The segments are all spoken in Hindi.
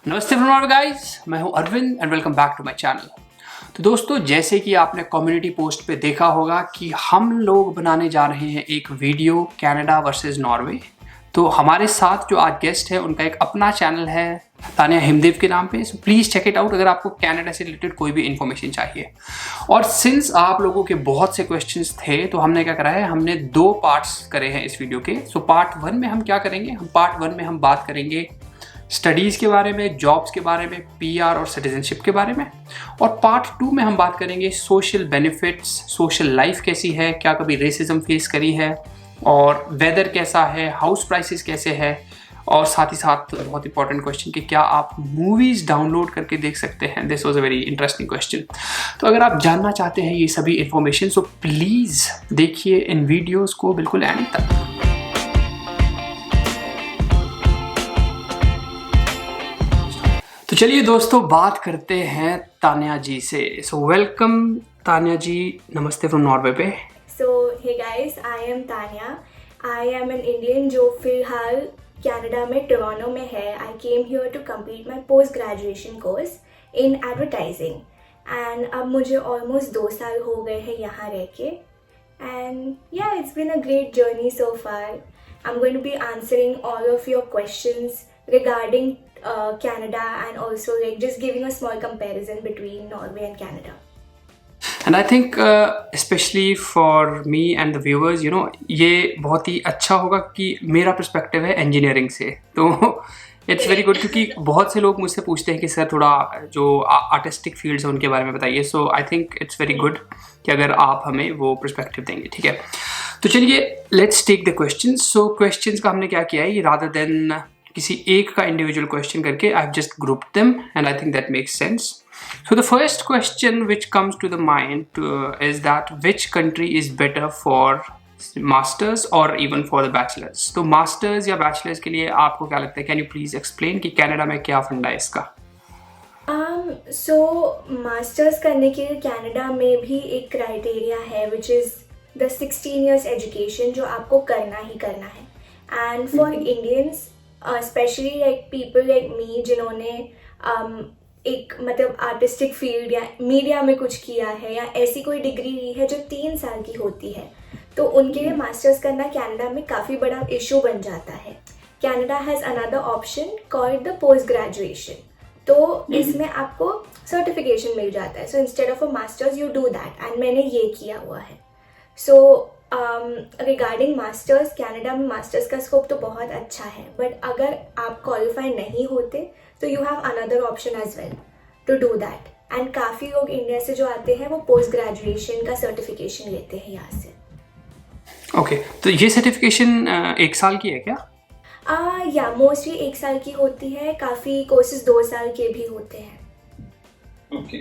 नमस्ते फ्रॉम गाइस, मैं हूं Arvind and welcome back to my channel. तो दोस्तों, जैसे कि आपने कम्युनिटी पोस्ट पे देखा होगा कि हम लोग बनाने जा रहे हैं एक वीडियो कनाडा वर्सेस नॉर्वे। तो हमारे साथ जो आज गेस्ट है उनका एक अपना चैनल है तानिया हिमदेव के नाम पे, so please check it out अगर आपको कनाडा से रिलेटेड कोई भी इन्फॉर्मेशन चाहिए। और सिंस आप लोगों के बहुत से क्वेश्चंस थे तो हमने क्या करा है, हमने 2 पार्ट्स करे हैं इस वीडियो के। सो पार्ट 1 में हम क्या करेंगे, पार्ट 1 में हम बात करेंगे स्टडीज़ के बारे में, जॉब्स के बारे में, पीआर और सिटीजनशिप के बारे में। और पार्ट 2 में हम बात करेंगे सोशल बेनिफिट्स, सोशल लाइफ कैसी है, क्या कभी रेसिज्म फेस करी है, और वेदर कैसा है, हाउस प्राइसेस कैसे है, और साथ ही साथ बहुत इंपॉर्टेंट क्वेश्चन कि क्या आप मूवीज़ डाउनलोड करके देख सकते हैं। This was a very interesting question. तो अगर आप जानना चाहते हैं ये सभी इन्फॉर्मेशन, सो प्लीज़ देखिए इन वीडियोज़ को बिल्कुल एंड तक। तो चलिए दोस्तों, बात करते हैं तानिया जी से। सो वेलकम तानिया जी, नमस्ते फ्रॉम नॉर्वे पे। So hey guys, I am Tanya. I am an Indian जो फिलहाल कनाडा में टोरंटो में है। I came here to complete my post graduation course in advertising and अब मुझे almost 2 साल हो गए हैं यहाँ रह के। And yeah, it's been a great journey so far. I'm going to be answering all of your questions regarding Canada and also like just giving a small comparison between Norway and Canada. And I think specially for me and the viewers, ये बहुत ही अच्छा होगा कि मेरा पर्सपेक्टिव है इंजीनियरिंग से। तो इट्स वेरी गुड, क्योंकि बहुत से लोग मुझसे पूछते हैं कि सर थोड़ा जो आर्टिस्टिक फील्ड्स हैं उनके बारे में बताइए। So I think it's very good कि अगर आप हमें वो पर्सपेक्टिव देंगे। ठीक है, तो चलिए let's take the question. So question का हमने क्या किया है, रादर देन किसी एक का इंडिविजुअल क्वेश्चन करके I have just grouped them and I think that makes sense. So the first question which comes to the mind is that which country is better for masters or even for the bachelors? तो masters या bachelors के लिए आपको क्या लगता है? Can you please explain कि कनाडा में क्या फंडा है इसका? So मास्टर्स करने के लिए कनाडा में भी एक क्राइटेरिया है which is the 16 years education जो आपको करना ही करना है। And for Indians, especially like people like me जिन्होंने एक मतलब आर्टिस्टिक फील्ड या मीडिया में कुछ किया है या ऐसी कोई डिग्री ली है जो 3 साल की होती है, तो उनके लिए मास्टर्स करना कनाडा में काफ़ी बड़ा इशू बन जाता है। Canada has another option called the post graduation, तो इसमें आपको सर्टिफिकेशन मिल जाता है। So instead of a masters you do that, and मैंने ये किया हुआ है। सो रिगार्डिंग मास्टर्स, कनाडा में मास्टर्स का स्कोप तो बहुत अच्छा है, बट अगर आप क्वालिफाई नहीं होते तो you have another option as well to do that. And काफ़ी लोग इंडिया से जो आते हैं वो पोस्ट ग्रेजुएशन का सर्टिफिकेशन लेते हैं यहाँ से। ओके, तो ये सर्टिफिकेशन 1 साल की है क्या? या मोस्टली 1 साल की होती है, काफ़ी कोर्सेज 2 साल के भी होते हैं। ओके,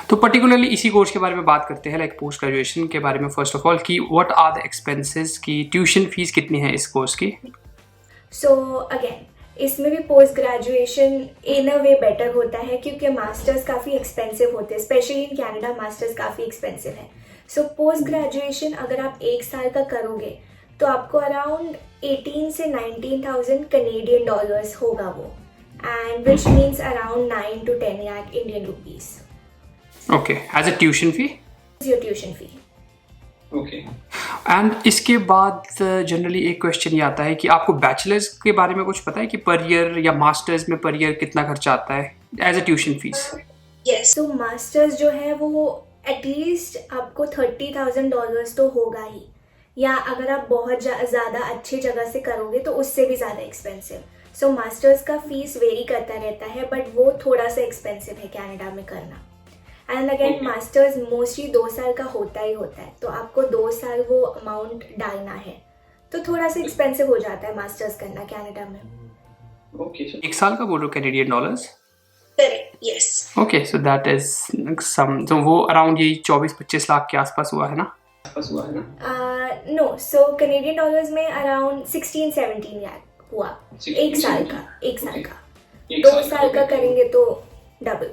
तो पर्टिकुलरली इसी कोर्स के बारे में बात करते हैं, लाइक पोस्ट ग्रेजुएशन के बारे में। फर्स्ट ऑफ ऑल कि व्हाट आर द एक्सपेंसेस, की ट्यूशन फीस कितनी है इस कोर्स की? सो अगेन इसमें भी post graduation in a way better होता है क्योंकि मास्टर्स काफ़ी एक्सपेंसिव होते हैं, स्पेशली इन कनाडा मास्टर्स काफ़ी एक्सपेंसिव है। सो पोस्ट ग्रेजुएशन अगर आप 1 साल का करोगे तो आपको अराउंड 18 से 19,000 कनेडियन डॉलर्स होगा वो, and which means around 9 to 10 lakh Indian rupees. Okay, as a tuition fee? Your tuition fee. Okay, and इसके बाद जनरली एक क्वेश्चन ये आता है कि आपको बैचलर्स के बारे में कुछ पता है कि पर ईयर या मास्टर्स में पर ईयर कितना खर्चा आता है as a tuition fees? Yes, तो मास्टर्स जो है वो एटलीस्ट आपको $30,000 तो होगा ही, या अगर आप बहुत ज़्यादा अच्छी जगह से करोगे तो उससे भी ज़्यादा एक्सपेंसिव। सो मास्टर्स का फीस वेरी करता रहता है, बट वो थोड़ा सा एक्सपेंसिव है कनाडा में करना। एंड अगेन मास्टर्स मोस्टली 2 साल का होता ही होता है, तो आपको 2 साल वो अमाउंट डालना है, तो थोड़ा सा एक्सपेंसिव हो जाता है मास्टर्स करना कनाडा में। ओके, 1 साल का बोल रहे हो Canadian dollars? Correct, yes. Okay, so that is some, तो वो अराउंड यही 24-25 लाख के आसपास हुआ है ना? नो, सो कैनेडियन डॉलर्स में अराउंड 16-17 लाख हुआ 1 साल का। 1 साल का 2 साल का करेंगे तो डबल।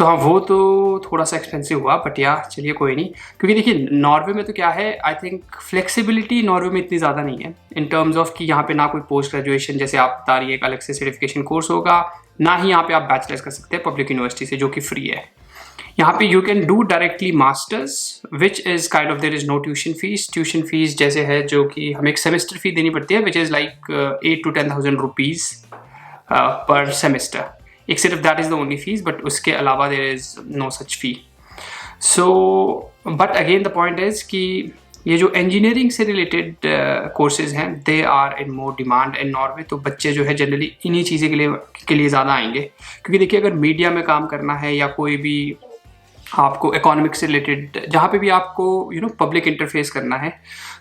तो हाँ, वो तो थोड़ा सा एक्सपेंसिव हुआ, बट या चलिए कोई नहीं, क्योंकि देखिए नॉर्वे में तो क्या है, आई थिंक फ्लेक्सिबिलिटी नॉर्वे में इतनी ज़्यादा नहीं है इन टर्म्स ऑफ कि यहाँ पे ना कोई पोस्ट ग्रेजुएशन जैसे आप बता रही है एक अलग से सर्टिफिकेशन कोर्स होगा, ना ही यहाँ पे आप बैचलर्स कर सकते हैं पब्लिक यूनिवर्सिटी से जो कि फ्री है। यहाँ पे you can do directly masters which is kind of there is no tuition fees जैसे है जो कि हमें एक सेमेस्टर फी देनी पड़ती है which is like 8 to 10,000 rupees per semester. एक सिर्फ that is the only fees, but उसके अलावा there is no such fee. So but again the point is कि ये जो इंजीनियरिंग से रिलेटेड कोर्सेज हैं they are in more demand in Norway, तो बच्चे जो है जनरली इन्हीं चीज़ें के लिए ज़्यादा आएंगे, क्योंकि देखिए अगर मीडिया में काम करना है या कोई भी आपको इकोनॉमिक्स से रिलेटेड जहाँ पे भी आपको पब्लिक इंटरफेस करना है,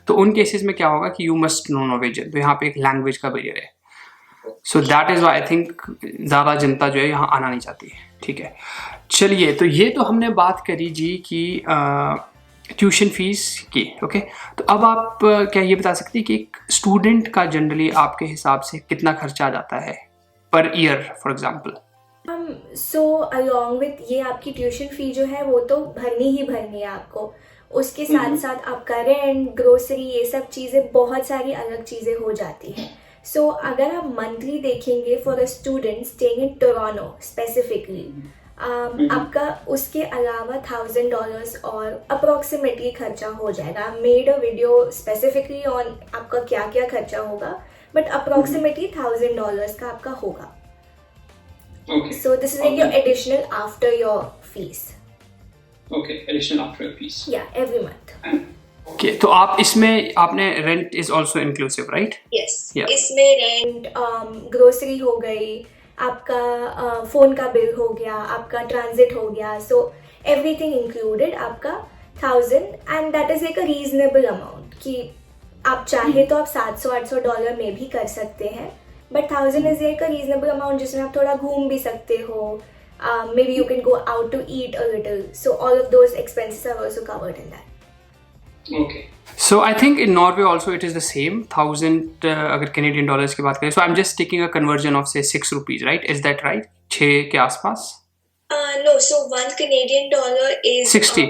तो उन केसेस में क्या होगा कि यू मस्ट नो नॉर्वेजियन, तो यहाँ पे एक लैंग्वेज का बैरियर है। So that is why I think ज़्यादा जनता जो है यहाँ आना नहीं चाहती है। ठीक है, चलिए, तो ये तो हमने बात करी जी कि ट्यूशन फीस की। ओके, तो अब आप क्या ये बता सकती है कि एक स्टूडेंट का जनरली आपके हिसाब से कितना खर्चा आ जाता है per year for example? So along with ये आपकी ट्यूशन फी जो है वो तो भरनी है आपको, उसके साथ साथ आपका रेंट, ग्रोसरी, ये सब चीज़ें, बहुत सारी अलग चीज़ें हो जाती हैं। सो अगर आप मंथली देखेंगे for a student staying in Toronto specifically, आपका उसके अलावा $1,000 और अप्रॉक्सीमेटली खर्चा हो जाएगा। Made a video specifically on आपका क्या क्या खर्चा होगा, बट अप्रॉक्सीमेटली $1,000 का आपका होगा। Okay. So this is like your additional after your fees. Okay, additional after your fees. Yeah, every month. Okay, तो आप इसमें आपने rent is also inclusive right? Yes. Yeah. इसमें रेंट, ग्रोसरी हो गई, आपका फोन का बिल हो गया, आपका ट्रांजिट हो गया, सो एवरीथिंग इंक्लूडेड आपका 1,000, and that is like a reasonable amount कि आप चाहे तो आप $700-800 में भी कर सकते हैं, but 1,000 is like a reasonable amount जिसमें आप थोड़ा घूम भी सकते हो, maybe you can go out to eat a little, so all of those expenses are also covered in that. Okay. So I think in Norway also it is the same 1,000 अगर कैनेडियन डॉलर्स की बात करें, so I'm just taking a conversion of say 6 rupees, right? Is that right? 6 के आसपास? No, so $1 Canadian is 60.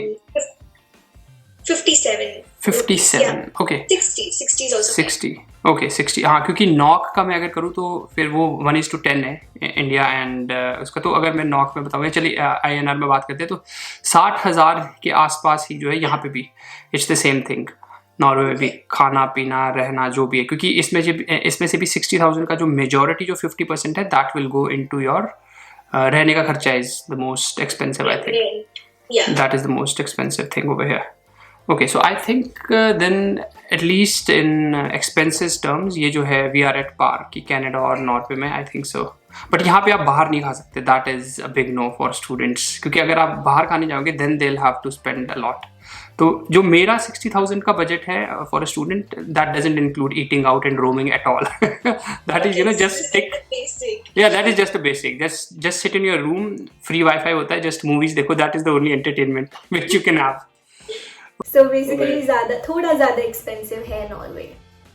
57. 57. Yeah. Okay. 60 is also 60. Okay, 60. हाँ, क्योंकि नॉक का मैं अगर करूँ तो फिर वो 1:10 है इंडिया एंड उसका, तो अगर मैं नॉक में बताऊँगा, चलिए INR में बात करते हैं, तो 60,000 के आसपास ही जो है यहाँ पे भी it's the same thing. Norway में भी खाना पीना रहना जो भी है, क्योंकि इसमें से भी 60,000 का जो मेजॉरिटी जो 50% है that will go into your रहने का खर्चा is the most expensive, I think that is the most expensive thing over here. Okay, so I think then at least in expenses terms ये जो है we are at par कि कनाडा और नॉर्वे में, I think so. But यहाँ पे आप बाहर नहीं खा सकते, that is a big no for students, क्योंकि अगर आप बाहर खाने जाओगे then they'll have to spend a lot. तो जो मेरा 60,000 का बजट है for a student, that doesn't include eating out and roaming at all. That is just stick. basic. Yeah, that is just a basic. Just sit in your room, free Wi-Fi होता है, just movies देखो, that is the only entertainment which you can have. So basically थोड़ा ज़्यादा एक्सपेंसिव है नॉर्वे।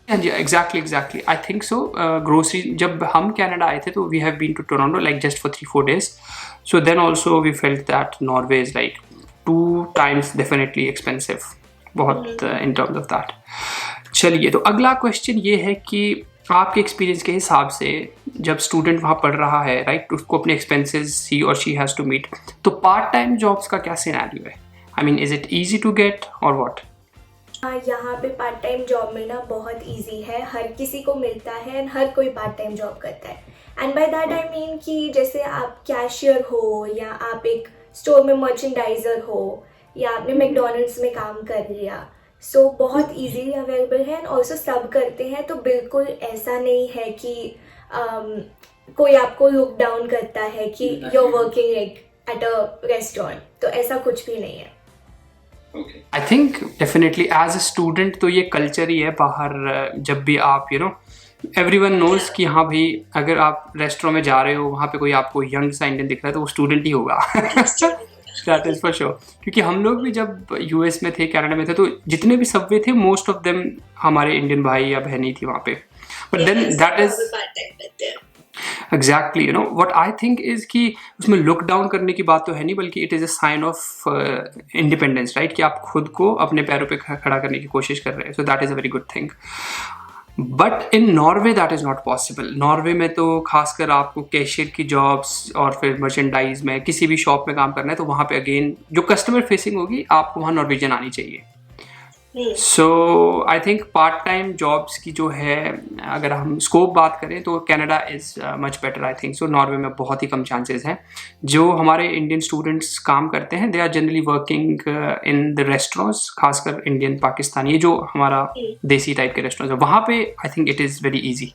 हाँ जी, exactly I think so. Grocery जब हम कनाडा आए थे तो we have been to Toronto like just for 3-4 days, so then also we felt that Norway is like 2 times definitely expensive, बहुत इन टर्म्स ऑफ दैट। चलिए, तो अगला क्वेश्चन ये है कि आपके एक्सपीरियंस के हिसाब से जब स्टूडेंट वहाँ पढ़ रहा है राइट, उसको अपने एक्सपेंसेस ही और शी हैज़ टू मीट, तो पार्ट टाइम जॉब्स का क्या सिनेरियो है? I mean, is it easy to get or what? यहाँ पे पार्ट टाइम जॉब मिलना बहुत इजी है, हर किसी को मिलता है एंड हर कोई पार्ट टाइम जॉब करता है। And by that I mean कि जैसे आप कैशियर हो, या आप एक स्टोर में मर्चेंडाइजर हो, या आपने मैकडोनल्ड्स में काम कर लिया, सो बहुत इजीली अवेलेबल है एंड ऑल्सो सब करते हैं। तो बिल्कुल ऐसा नहीं है कि कोई आपको लुक डाउन करता है कि you are working at a restaurant, तो ऐसा कुछ भी नहीं है। I think definitely as a student तो ये कल्चर ही है बाहर, जब भी आप एवरीवन नोज कि हाँ भाई अगर आप रेस्टोरेंट में जा रहे हो, वहाँ पे कोई आपको यंग सा इंडियन दिख रहा है तो वो स्टूडेंट ही होगा। दैट इज फॉर श्योर, क्योंकि हम लोग भी जब US में थे, कनाडा में थे, तो जितने भी सबवे थे मोस्ट ऑफ देम हमारे इंडियन भाई या बहन ही थी वहाँ पे। But then that is exactly, you know what I think is कि उसमें लुक डाउन करने की बात तो है नहीं, बल्कि it is a sign of independence, right, कि आप खुद को अपने पैरों पे खड़ा करने की कोशिश कर रहे हैं. So that is a very good thing. But in Norway that is not possible. Norway में तो खासकर आपको कैशियर की जॉब्स और फिर मर्चेंडाइज में किसी भी शॉप में काम करना है, तो वहाँ पे अगेन जो कस्टमर फेसिंग होगी आपको वहाँ नॉर्वेजियन आनी चाहिए. So I think part time jobs की जो है, अगर हम स्कोप बात करें तो Canada is much better I think. So Norway में बहुत ही कम चांसेस हैं. जो हमारे इंडियन स्टूडेंट्स काम करते हैं, they are generally working in the restaurants, खासकर इंडियन पाकिस्तानी, ये जो हमारा देसी टाइप के रेस्टोरेंट्स है, वहाँ पे I think it is very easy.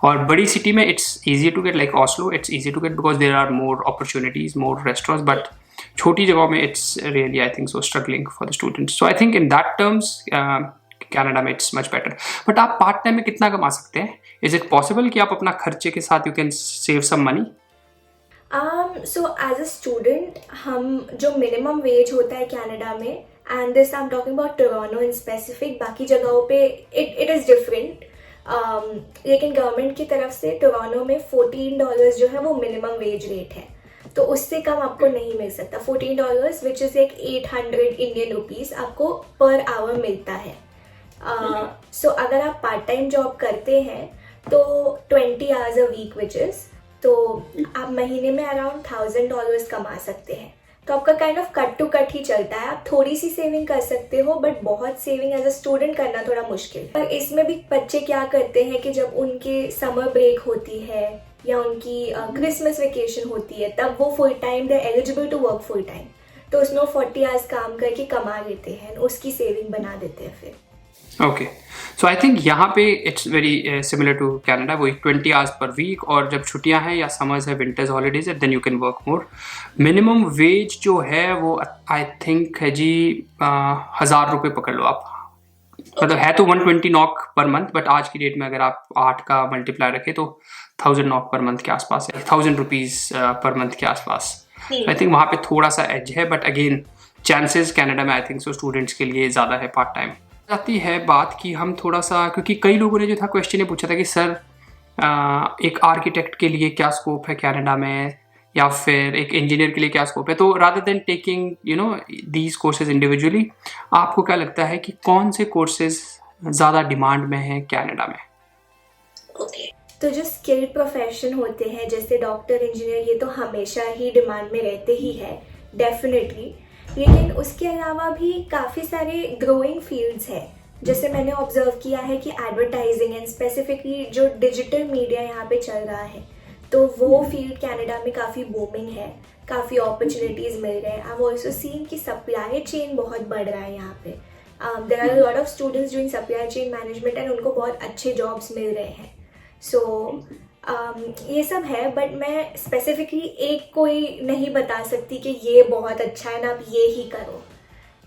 और बड़ी सिटी में it's easy to get, like Oslo it's easy to get because there are more opportunities, more restaurants. But छोटी जगहों में it's really I think so struggling for the students. So I think in that terms Canada में इट्स मच बेटर. बट आप पार्ट टाइम में कितना कमा सकते हैं? इज इट पॉसिबल कि आप अपना खर्चे के साथ you can save some money? So as a student हम जो मिनिमम वेज होता है कनाडा में, and this I am talking about Toronto in specific, बाकी जगहों पे इट इज़ डिफरेंट. लेकिन गवर्नमेंट की तरफ से टोरंटो में $14 जो है वो मिनिमम वेज रेट है, तो उससे कम आपको नहीं मिल सकता. $14 विच इज़ एक 800 इंडियन रुपीज़ आपको पर आवर मिलता है. सो अगर आप पार्ट टाइम जॉब करते हैं तो 20 hours a week which is, तो आप महीने में अराउंड $1000 कमा सकते हैं. तो आपका kind of cut to cut ही चलता है. आप थोड़ी सी सेविंग कर सकते हो, बट बहुत सेविंग एज अ स्टूडेंट करना थोड़ा मुश्किल है. पर इसमें भी बच्चे क्या करते हैं कि जब उनके समर ब्रेक होती है या उनकी क्रिसमस वेकेशन होती है, तब वो full time they eligible to work full time, तो उसमें 40 आवर्स काम करके कमा लेते हैं, उसकी सेविंग बना देते हैं फिर. ओके, सो आई थिंक यहाँ पे it's very similar to Canada. वही 20 आवर्स पर वीक, और जब छुट्टियाँ हैं या समर्स है, विंटर्स हॉलीडेज है, then you can work more. Minimum wage जो है वो आई थिंक है जी 1000 रुपये पकड़ लो आप. मतलब है तो 120 नॉक पर मंथ, बट आज की डेट में अगर आप 8 का मल्टीप्लाई रखें तो 1000 नॉक पर मंथ के आसपास है, 1000 रुपीज़ पर मंथ के आसपास. आई थिंक वहाँ पे थोड़ा सा एज है, बट अगेन चांसेस कनाडा में आई थिंक सो स्टूडेंट्स के लिए ज़्यादा है पार्ट टाइम. आती है बात कि हम थोड़ा सा, क्योंकि कई लोगों ने जो था क्वेश्चन ये पूछा था कि सर एक आर्किटेक्ट के लिए क्या स्कोप है कनाडा में, या फिर एक इंजीनियर के लिए क्या स्कोप है. तो rather than taking you know these courses individually, आपको क्या लगता है कि कौन से कोर्सेज ज़्यादा डिमांड में हैं कनाडा में? तो जो स्किल्ड प्रोफेशन होते हैं जैसे डॉक्टर, इंजीनियर, ये तो हमेशा ही डिमांड में रहते ही है डेफिनेटली. लेकिन उसके अलावा भी काफ़ी सारे ग्रोइंग फील्ड्स हैं. जैसे मैंने ऑब्जर्व किया है कि एडवर्टाइजिंग एंड स्पेसिफिकली जो डिजिटल मीडिया यहाँ पे चल रहा है, तो वो फील्ड कनाडा में काफ़ी बूमिंग है, काफ़ी अपॉर्चुनिटीज़ मिल रहे हैं. आई हैव ऑल्सो सीन कि सप्लाई चेन बहुत बढ़ रहा है यहाँ पे. There are lot of students doing supply chain management and उनको बहुत अच्छे जॉब्स मिल रहे हैं. सो ये सब है, बट मैं स्पेसिफिकली एक कोई नहीं बता सकती कि ये बहुत अच्छा है ना, आप ये ही करो.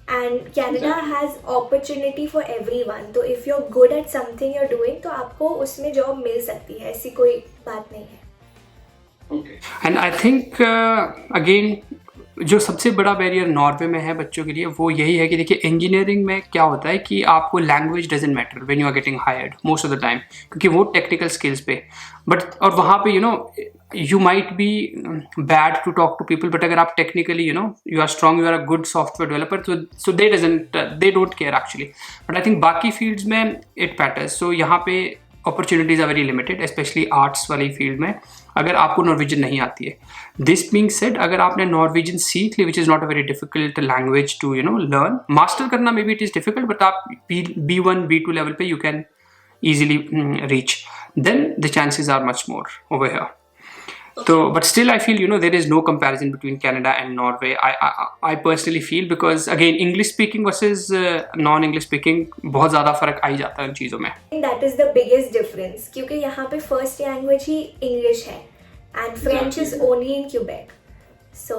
And Canada has opportunity for everyone. तो if you are good at something you are doing, तो आपको उसमें जॉब मिल सकती है, ऐसी कोई बात नहीं है. एंड आई थिंक अगेन जो सबसे बड़ा बैरियर नॉर्वे में है बच्चों के लिए वो यही है कि देखिए इंजीनियरिंग में क्या होता है कि आपको language doesn't matter when you are getting hired most of the time, क्योंकि वो टेक्निकल स्किल्स पे. बट और वहाँ पे you might be bad to talk to people, but अगर आप technically you are strong, you are a good software developer, so they don't care actually. But I think बाकी fields में it matters. So यहाँ पे opportunities are very limited, especially arts वाली field में, अगर आपको नॉर्वेजियन नहीं आती है. This being said, अगर आपने नॉर्वेजियन सीख ली, which is not a very difficult language to learn, master करना maybe it is difficult, but आप B1, B2 level पे you can easily reach. Then the chances are much more over here. So, but still I feel there is no comparison between Canada and Norway. I personally feel, because again English speaking versus non-English speaking बहुत ज़्यादा फर्क आ ही जाता है उन चीज़ों में. That is the biggest difference, क्योंकि यहाँ पे first language ही English है and French is only in Quebec. So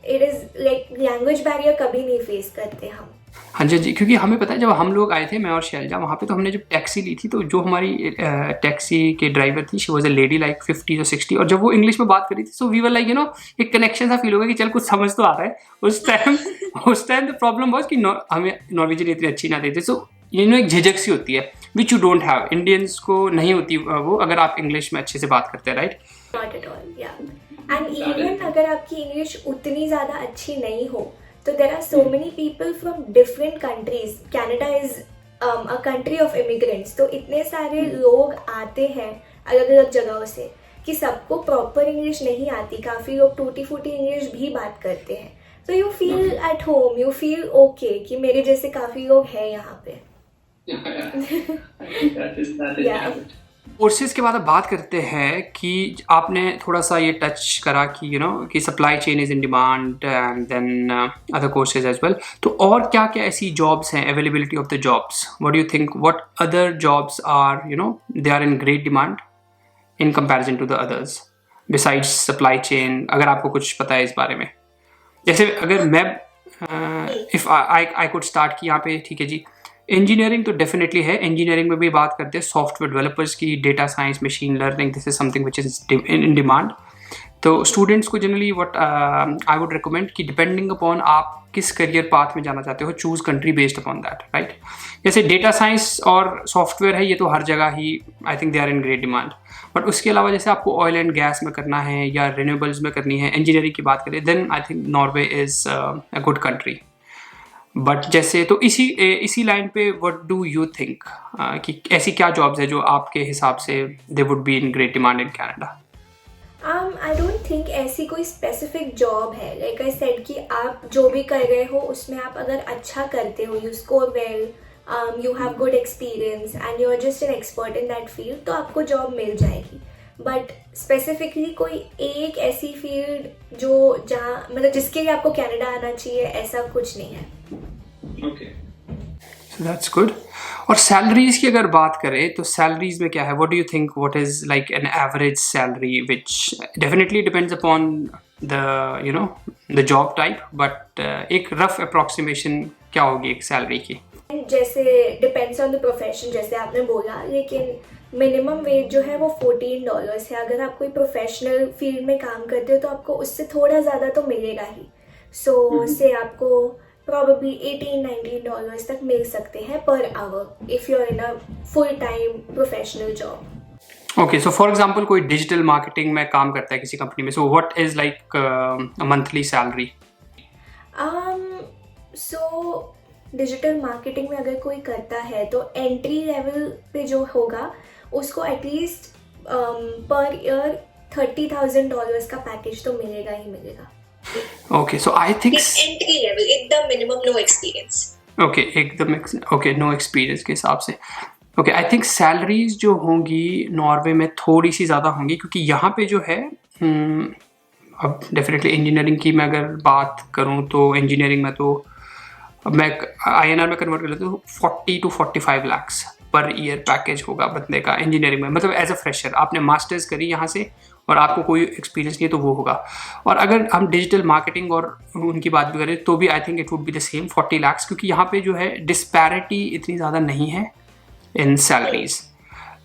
it is like language barrier कभी नहीं face करते हम. हाँ जी, क्योंकि हमें पता है जब हम लोग आए थे, मैं और शैलजा, वहाँ पे तो हमने जब टैक्सी ली थी, तो जो हमारी टैक्सी के ड्राइवर थी, she was a lady like 50 or 60, और जब वो इंग्लिश में बात करी थी, सो वी वर लाइक एक कनेक्शन सा फील हो गया कि चल कुछ समझ तो आ रहा है. उस टाइम द प्रॉब्लम वॉज कि हमें नॉर्वेजियन इतनी अच्छी ना देते, सो एक झिझक सी होती है. Which you don't have, Indians को नहीं होती वो, अगर आप इंग्लिश में अच्छे से बात करते हैं, right? Not at all, yeah. And even अगर आपकी इंग्लिश उतनी ज़्यादा अच्छी नहीं हो तो there are so many people from different countries. Canada is a country of immigrants, तो इतने सारे लोग आते हैं अलग अलग जगहों से कि सबको प्रॉपर इंग्लिश नहीं आती. काफ़ी लोग टूटी फूटी इंग्लिश भी बात करते हैं. तो you feel at home, you feel okay कि मेरे जैसे काफ़ी लोग हैं यहाँ पे. Yeah. कोर्सेज के बाद अब बात करते हैं कि आपने थोड़ा सा ये टच करा कि कि supply chain is in demand and then other courses as well. तो और क्या क्या ऐसी जॉब्स हैं, availability of the jobs, what do you think, what other jobs are they are in great demand in comparison to the others besides supply chain? अगर आपको कुछ पता है इस बारे में. जैसे अगर मैं इफ आई कुड स्टार्ट कि यहाँ पे, ठीक है जी, इंजीनियरिंग तो डेफिनेटली है. इंजीनियरिंग में भी बात करते हैं सॉफ्टवेयर डेवलपर्स की, data science, machine learning, this is something which is in demand. तो स्टूडेंट्स को generally what I would recommend कि डिपेंडिंग अपॉन आप किस करियर पाथ में जाना चाहते हो, choose country based upon that, right? जैसे डेटा साइंस और सॉफ्टवेयर है, ये तो हर जगह ही I think they are in great demand. But उसके अलावा जैसे आपको ऑयल एंड गैस में करना है या रिन्यूएबल्स में करनी है, इंजीनियरिंग की बात करें, then I think Norway is a good country. But जैसे तो इसी लाइन पे व्हाट डू यू थिंक कि ऐसी क्या जॉब्स है जो आपके हिसाब से दे would be in great demand in Canada? I don't think ऐसी कोई स्पेसिफिक जॉब है. लाइक आई सेड कि आप जो भी कर रहे हो उसमें आप अगर अच्छा करते हो, you score well, you have good experience and you are just an expert in that field, तो आपको जॉब मिल जाएगी. बट स्पेसिफिकली कोई एक ऐसी फील्ड जो जहाँ मतलब जिसके लिए आपको कनाडा आना चाहिए, ऐसा कुछ नहीं है. Okay. So that's good. और सैलरीज की अगर बात करें तो सैलरीज में क्या है? What do you think, what is like an average salary, which definitely depends upon the job type, but एक रफ अप्रॉक्सीमेशन क्या होगी एक सैलरी की? जैसे डिपेंड्स ऑन द प्रोफेशन, जैसे आपने बोला, लेकिन मिनिमम वेज जो है वो $14 है. अगर आप कोई प्रोफेशनल फील्ड में काम करते हो तो आपको उससे थोड़ा ज़्यादा तो मिलेगा ही. सो से आपको probably $18-19 तक मिल सकते हैं per hour if you are in a full time professional job. Okay, so for example कोई डिजिटल मार्केटिंग में काम करता है किसी कंपनी में, so what is like a monthly salary? So digital marketing में अगर कोई करता है तो एंट्री लेवल पे जो होगा उसको एटलीस्ट पर ईयर $30,000 का पैकेज तो मिलेगा ही मिलेगा. Okay, so I think entry level एकदम मिनिमम, नो एक्सपीरियंस. ओके, एकदम ओके, नो एक्सपीरियंस के हिसाब से. ओके, आई थिंक सैलरीज जो होंगी नॉर्वे में थोड़ी सी ज़्यादा होंगी, क्योंकि यहाँ पे जो है अब डेफिनेटली इंजीनियरिंग की मैं अगर बात करूँ तो इंजीनियरिंग में तो अब मैं INR में कन्वर्ट कर लेता हूँ, 40 to 45 lakhs per year package होगा बंदे का इंजीनियरिंग में. मतलब एज अ फ्रेशर आपने मास्टर्स करी यहाँ से और आपको कोई एक्सपीरियंस नहीं है तो वो होगा. और अगर हम डिजिटल मार्केटिंग और उनकी बात भी करें तो भी आई think it would be the same 40 lakhs, क्योंकि यहाँ पे जो है डिस्पैरिटी इतनी ज़्यादा नहीं है इन सैलरीज.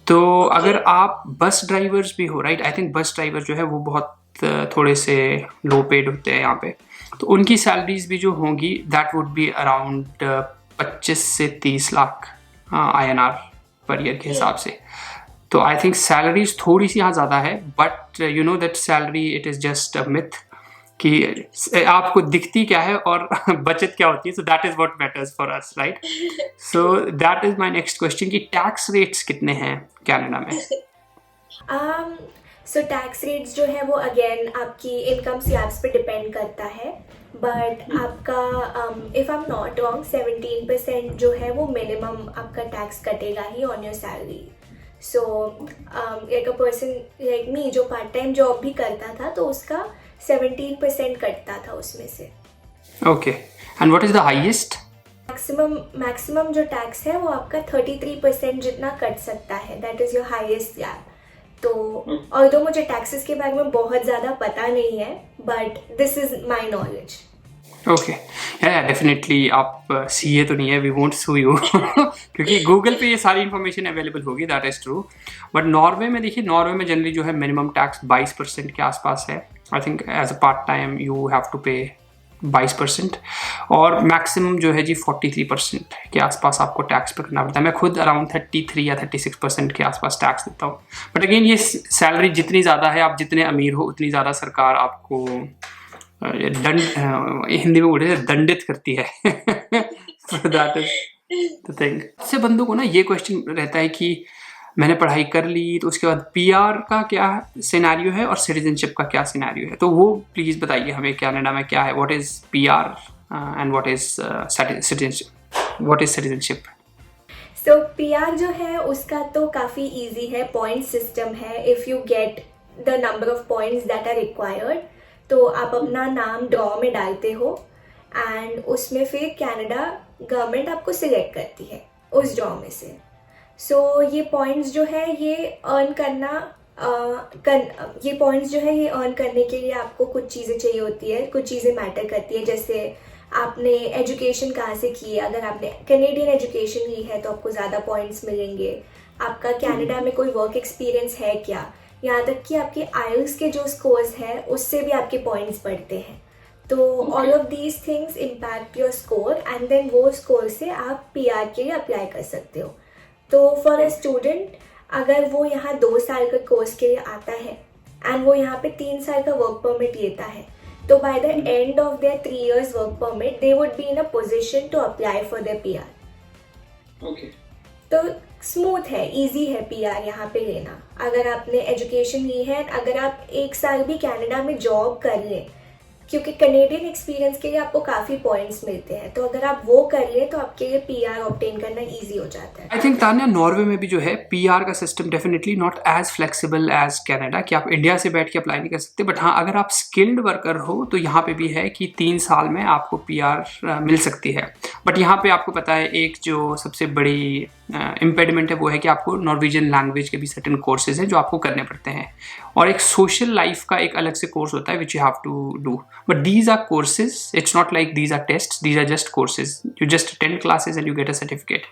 तो अगर आप बस ड्राइवर्स भी हो, right, I think bus driver जो है वो बहुत थोड़े से लो पेड होते हैं यहाँ पे, तो उनकी सैलरीज भी जो होंगी दैट वुड बी अराउंड 25 से 30 लाख INR पर ईयर के हिसाब से. तो आई थिंक सैलरीज थोड़ी सी यहाँ ज़्यादा है, but you know that salary it is just a myth कि आपको दिखती क्या है और बचत क्या होती है. So that is what matters for us, right? So that is my next question कि टैक्स रेट्स कितने हैं कनाडा में? सो टैक्स रेट्स जो है वो अगेन आपकी इनकम स्लैब्स पे डिपेंड करता है, बट आपका if I am not wrong 17% जो है वो मिनिमम आपका टैक्स कटेगा ही ऑन योर सैलरी. सो एक अ पर्सन लाइक मी जो पार्ट टाइम जॉब भी करता था तो उसका 17% कटता था उसमें से. Okay, and what is the highest? Maximum जो टैक्स है वो आपका 33% जितना कट सकता है. That is your highest slab. तो और तो मुझे टैक्सेस के बारे में बहुत ज़्यादा पता नहीं है, but this is my knowledge. Okay, definitely आप CA तो नहीं है, वी वोंट सू यू क्योंकि गूगल पे ये सारी इन्फॉर्मेशन अवेलेबल होगी, that is true. But Norway में देखिए, नॉर्वे में जनरली जो है मिनिमम टैक्स 22% के आसपास है. I think as a part time you have to pay 22%, और मैक्सिमम जो है जी 43% के आसपास आपको टैक्स पे करना पड़ता है। मैं खुद अराउंड 33 या 36% के आसपास टैक्स देता हूँ। बट अगेन ये सैलरी जितनी ज़्यादा है, आप जितने अमीर हो उतनी ज़्यादा सरकार आपको हिंदी में बोले दंडित करती है। That is the thing. इससे बंदों को ना ये क्वेश्चन रहता है कि मैंने पढ़ाई कर ली तो उसके बाद पीआर का क्या सिनेरियो है और सिटीजनशिप का क्या सिनेरियो है, तो वो प्लीज़ बताइए हमें कनाडा में क्या है, what is PR and what is citizenship, what is citizenship. So PR जो है उसका तो काफ़ी इजी है, पॉइंट सिस्टम है। If you get the number of points that are required, तो आप अपना नाम ड्रॉ में डालते हो एंड उसमें फिर कनाडा गवर्नमेंट आपको सिलेक्ट करती है उस ड्रॉ में से। सो ये पॉइंट्स जो है ये अर्न करना ये पॉइंट्स जो है ये अर्न करने के लिए आपको कुछ चीज़ें चाहिए होती है, कुछ चीज़ें मैटर करती है। जैसे आपने एजुकेशन कहाँ से की है, अगर आपने कैनेडियन एजुकेशन ली है तो आपको ज़्यादा पॉइंट्स मिलेंगे। आपका कनाडा में कोई वर्क एक्सपीरियंस है क्या, यहाँ तक कि आपके आईएलटीएस के जो स्कोर्स हैं उससे भी आपके पॉइंट्स बढ़ते हैं। तो all of these things impact your score and then वो स्कोर से आप पीआर के लिए अप्लाई कर सकते हो। तो फॉर अ स्टूडेंट अगर वो यहाँ 2 साल का कोर्स के लिए आता है एंड वो यहाँ पे 3 साल का वर्क परमिट लेता है, तो by the end of their 3 years work permit they would be in a position to apply for their PR. Okay, तो स्मूथ है, इजी है पीआर यहाँ पे लेना। अगर आपने एजुकेशन ली है, अगर आप 1 साल भी कनाडा में जॉब कर लें, क्योंकि कनेडियन एक्सपीरियंस के लिए आपको काफ़ी पॉइंट्स मिलते हैं, तो अगर आप वो कर लें तो आपके लिए पीआर ऑब्टेन करना इजी हो जाता है। आई थिंक तान्या नॉर्वे में भी जो है पीआर का system definitely not as flexible as Canada, कि आप इंडिया से बैठ के अप्लाई नहीं कर सकते। बट हाँ, अगर आप स्किल्ड वर्कर हो तो यहाँ पे भी है कि 3 साल में आपको पीआर मिल सकती है। बट यहाँ पे आपको पता है एक जो सबसे बड़ी इम्पेडिमेंट है वो है कि आपको नॉर्वेजियन लैंग्वेज के भी सर्टेन कोर्सेज हैं जो आपको करने पड़ते हैं, और एक सोशल लाइफ का एक अलग से कोर्स होता है which you have to do. But these are courses, it's not like these are test, these are just courses, you just attend classes and you get a certificate.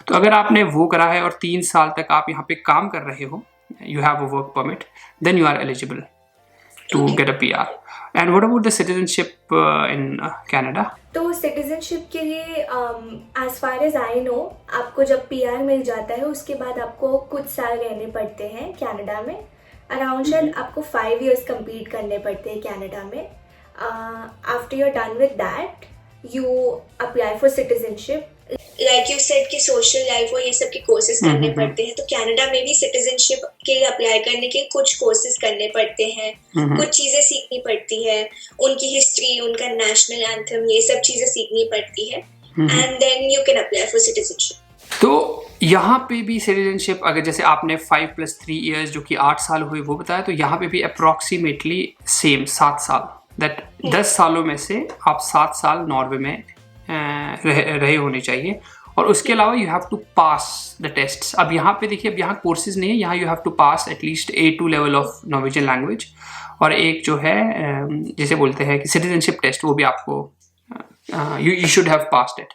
तो अगर आपने वो करा है और 3 साल तक आप यहाँ पे काम कर रहे हो, you have a work permit, then you are eligible to get a PR. And what about the citizenship in Canada? तो सिटीजनशिप के लिए as far as I know, आपको जब पीआर मिल जाता है उसके बाद आपको कुछ साल रहने पड़ते हैं कनाडा में। अराउंड शायद आपको 5 years कंप्लीट करने पड़ते हैं कनाडा में। After you are done with that you apply for citizenship. Like you said कि सोशल लाइफ और ये सब के कोर्सेज करने पड़ते हैं, तो कनाडा में भी सिटीजनशिप के लिए अप्लाई करने के कुछ कोर्सेज करने पड़ते हैं, कुछ चीज़ें सीखनी पड़ती है, उनकी हिस्ट्री, उनका नेशनल एंथम, ये सब चीज़ें सीखनी पड़ती है and then you can apply for citizenship. तो यहाँ पे भी सिटीजनशिप, अगर जैसे आपने 5 + 3 years जो कि 8 साल हुए वो बताया, तो यहाँ पे भी अप्रॉक्सीमेटली सेम 7 साल, दैट 10 सालों में से आप 7 साल नॉर्वे में रहे होने चाहिए। और उसके अलावा you have to pass the test. अब यहाँ पे देखिए, अब यहाँ कोर्सेज नहीं है, यहाँ you have to pass at least A2 level of Norwegian language, और एक जो है जिसे बोलते हैं कि सिटीजनशिप टेस्ट, वो भी आपको you should have passed it.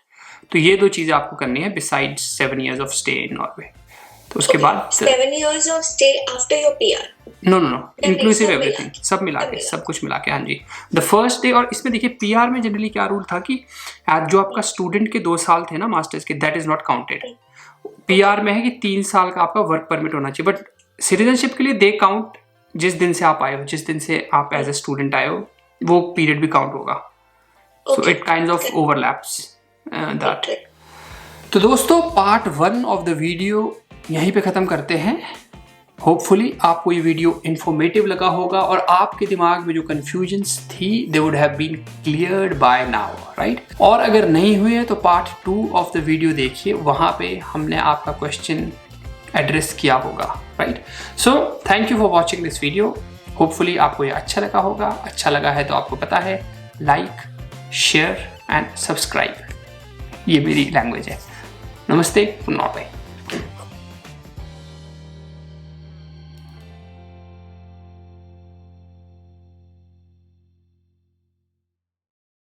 तो ये 2 चीज़ें आपको करनी है besides 7 years of stay in Norway. तो उसके बाद 7 years of stay after your PR? No, inclusive everything, सब मिला के, सब कुछ मिला के, हाँ जी। द फर्स्ट डे, और इसमें देखिए पीआर में जनरली क्या रूल था कि जो आपका स्टूडेंट के 2 साल थे ना मास्टर्स के, that is not counted. PR में है कि 3 साल का आपका वर्क परमिट होना चाहिए, बट सिटीजनशिप के लिए दे काउंट जिस दिन से आप आए हो, जिस दिन से आप एज ए स्टूडेंट आए हो, वो पीरियड भी काउंट होगा। So it kind of overlaps that. तो दोस्तों, पार्ट 1 ऑफ द वीडियो यहीं पे ख़त्म करते हैं। होपफुली आपको ये वीडियो इन्फॉर्मेटिव लगा होगा और आपके दिमाग में जो कन्फ्यूजन्स थी they would have been cleared by now, right? और अगर नहीं हुए तो पार्ट 2 ऑफ द वीडियो देखिए, वहाँ पे हमने आपका क्वेश्चन एड्रेस किया होगा, right? So thank you for watching this video. Hopefully आपको ये अच्छा लगा होगा। अच्छा लगा है तो आपको पता है, लाइक, शेयर एंड सब्सक्राइब, ये मेरी लैंग्वेज है। नमस्ते फ्रॉम नॉर्वे।